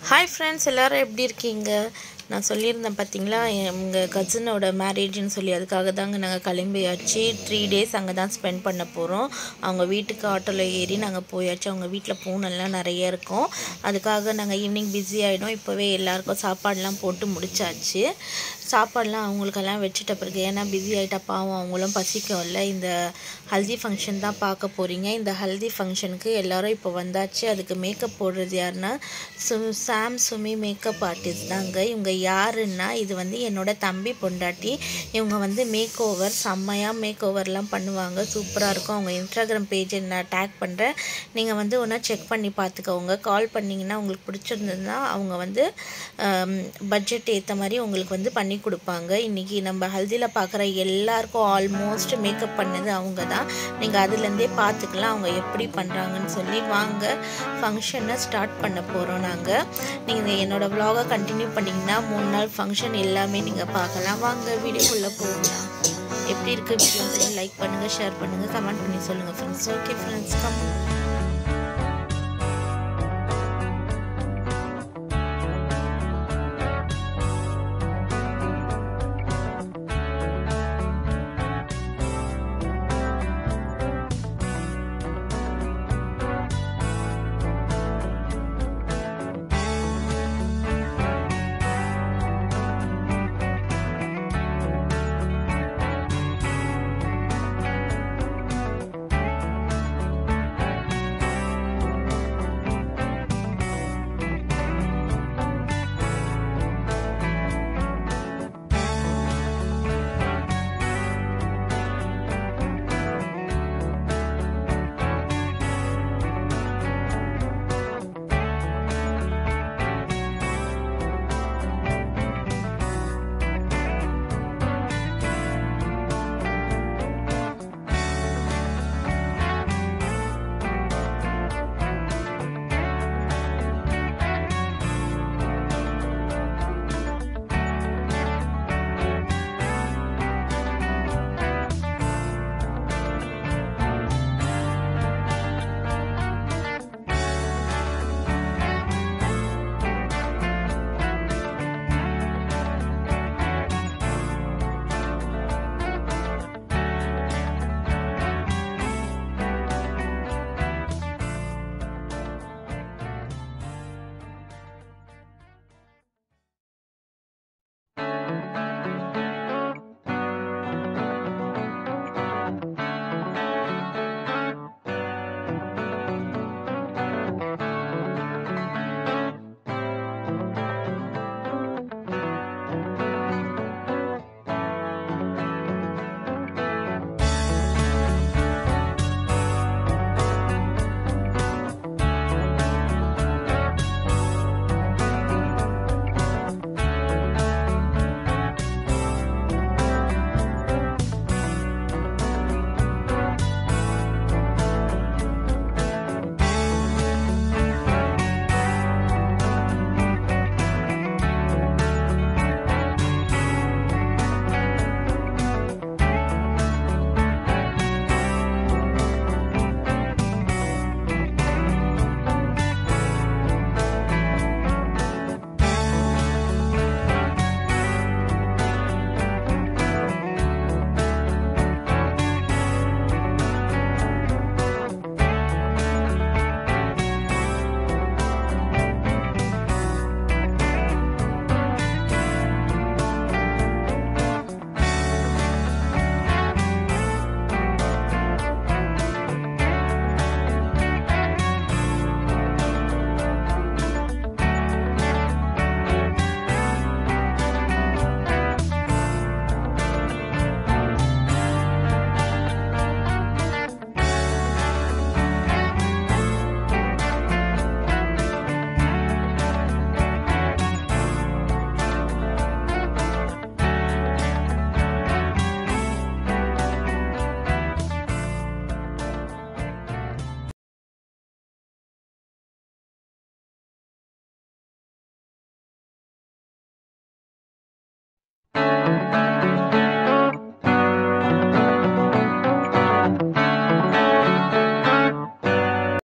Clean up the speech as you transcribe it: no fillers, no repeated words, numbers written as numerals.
Hi friends, எல்லாரும் எப்படி இருக்கீங்க? நான் சொல்லியிருந்தேன் பாத்தீங்களா எங்க கசினோட மேரேஜ்னு சொல்லி அதுக்காக தாங்க நாங்க கிளம்பியாச்சு 3 days அங்க தான் ஸ்பெண்ட் பண்ண போறோம். அவங்க வீட்டுக்கு ஆட்டோல ஏறி நாங்க போயாச்சு. அவங்க வீட்ல பூனெல்லாம் நிறைய இருக்கும். அதுக்காக நாங்க ஈவினிங் பிஸி ஆயிடும். இப்பவே எல்லாருக்கும் சாப்பாடுலாம் போட்டு முடிச்சாச்சு. சாப்பாடுலாம் அவங்களுக்கெல்லாம் வெச்சிட்ட பிறகு ஏன்னா பிஸி ஆயிட்டா பாவம் அவங்களும் பசிக்கும்ல. இந்த ஹல்தி ஃபங்க்ஷன் தான் பார்க்க போறீங்க. இந்த ஹல்தி ஃபங்க்ஷனுக்கு எல்லாரும் இப்போ வந்தாச்சு. அதுக்கு மேக்கப் போடுறது யாருன்னா சாம் சுமி மேக்கப் ஆர்டிஸ்ட் தாங்க. இவங்க யாருன்னா இது வந்து என்னோட தம்பி பொண்டாட்டி. இவங்க வந்து மேக் ஓவர் செம்மையாக மேக் ஓவர்லாம் பண்ணுவாங்க. சூப்பராக இருக்கும். அவங்க இன்ஸ்டாகிராம் பேஜ் நான் டேக் பண்ணுறேன். நீங்கள் வந்து ஒன்றா செக் பண்ணி பார்த்துக்கோங்க. கால் பண்ணிங்கன்னா உங்களுக்கு பிடிச்சிருந்ததுன்னா அவங்க வந்து பட்ஜெட் ஏற்ற மாதிரி உங்களுக்கு வந்து பண்ணி கொடுப்பாங்க. இன்றைக்கி நம்ம ஹல்தியில் பார்க்குற எல்லாருக்கும் ஆல்மோஸ்ட் மேக்கப் பண்ணது அவங்க தான். நீங்கள் அதுலேருந்தே பார்த்துக்கலாம் அவங்க எப்படி பண்ணுறாங்கன்னு சொல்லி. வாங்க ஃபங்க்ஷனை ஸ்டார்ட் பண்ண போகிறோம் நாங்கள். நீங்கள் என்னோடய vlog-ஐ கண்டினியூ பண்ணிங்கன்னா 3 நாள் ஃபங்க்ஷன் எல்லாமே நீங்கள் பார்க்கலாம். வாங்க வீடியோக்குள்ளே போகலாம். எப்படி இருக்குது வீடியோ லைக் பண்ணுங்கள், ஷேர் பண்ணுங்கள், கமெண்ட் பண்ணி சொல்லுங்கள் ஃப்ரெண்ட்ஸ். Okay friends, come.